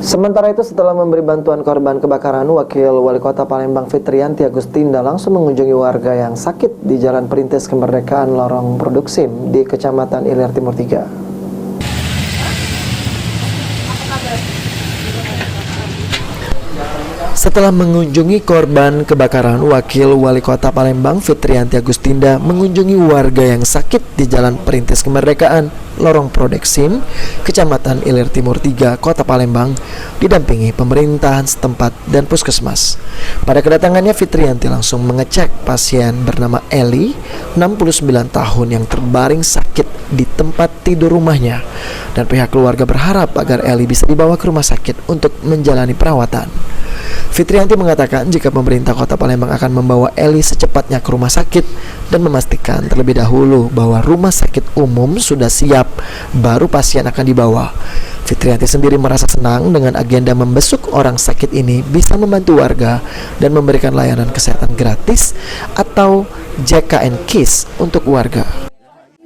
Sementara itu, setelah memberi bantuan korban kebakaran, Wakil Wali Kota Palembang Fitriyanti Agustinda langsung mengunjungi warga yang sakit di Jalan Perintis Kemerdekaan Lorong Produksim di Kecamatan Ilir Timur 3. Setelah mengunjungi korban kebakaran, Wakil Wali Kota Palembang Fitriyanti Agustinda mengunjungi warga yang sakit di Jalan Perintis Kemerdekaan Lorong Produksim, Kecamatan Ilir Timur 3, Kota Palembang, didampingi pemerintahan setempat dan puskesmas. Pada kedatangannya, Fitriyanti langsung mengecek pasien bernama Eli, 69 tahun yang terbaring sakit di tempat tidur rumahnya, dan pihak keluarga berharap agar Eli bisa dibawa ke rumah sakit untuk menjalani perawatan. Fitriyanti mengatakan jika pemerintah Kota Palembang akan membawa Eli secepatnya ke rumah sakit dan memastikan terlebih dahulu bahwa rumah sakit umum sudah siap, baru pasien akan dibawa. Fitriyanti sendiri merasa senang dengan agenda membesuk orang sakit ini bisa membantu warga dan memberikan layanan kesehatan gratis atau JKN KIS untuk warga.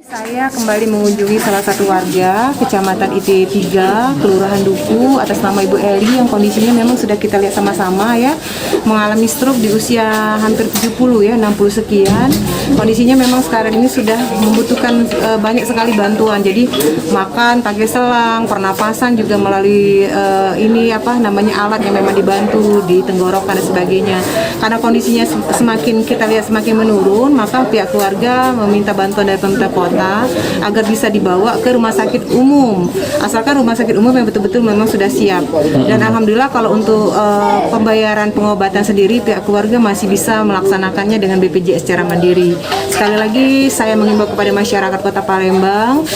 Saya kembali mengunjungi salah satu warga Kecamatan IT 3, Kelurahan Duku, atas nama Ibu Eli yang kondisinya memang sudah kita lihat sama-sama ya, mengalami stroke di usia hampir 70 ya, 60 sekian. Kondisinya memang sekarang ini sudah membutuhkan banyak sekali bantuan. Jadi makan pakai selang, pernapasan juga melalui alat yang memang dibantu di tenggorokan dan sebagainya. Karena kondisinya semakin kita lihat semakin menurun, maka pihak keluarga meminta bantuan dari pemerintah kota agar bisa dibawa ke rumah sakit umum, asalkan rumah sakit umum yang betul-betul memang sudah siap. Dan alhamdulillah kalau untuk pembayaran pengobatan sendiri pihak keluarga masih bisa melaksanakannya dengan BPJS secara mandiri. Sekali lagi saya mengimbau kepada masyarakat Kota Palembang,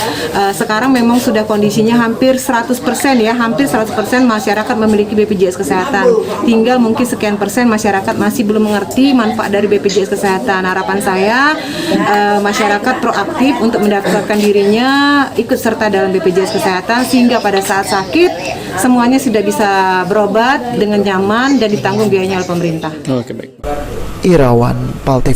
sekarang memang sudah kondisinya hampir 100% ya, hampir 100% masyarakat memiliki BPJS Kesehatan. Tinggal mungkin sekian persen masyarakat masih belum mengerti manfaat dari BPJS Kesehatan. Harapan saya masyarakat proaktif untuk mendaftarkan dirinya ikut serta dalam BPJS Kesehatan sehingga pada saat sakit semuanya sudah bisa berobat dengan nyaman dan ditanggung biayanya oleh pemerintah. Irawan, PAL TV.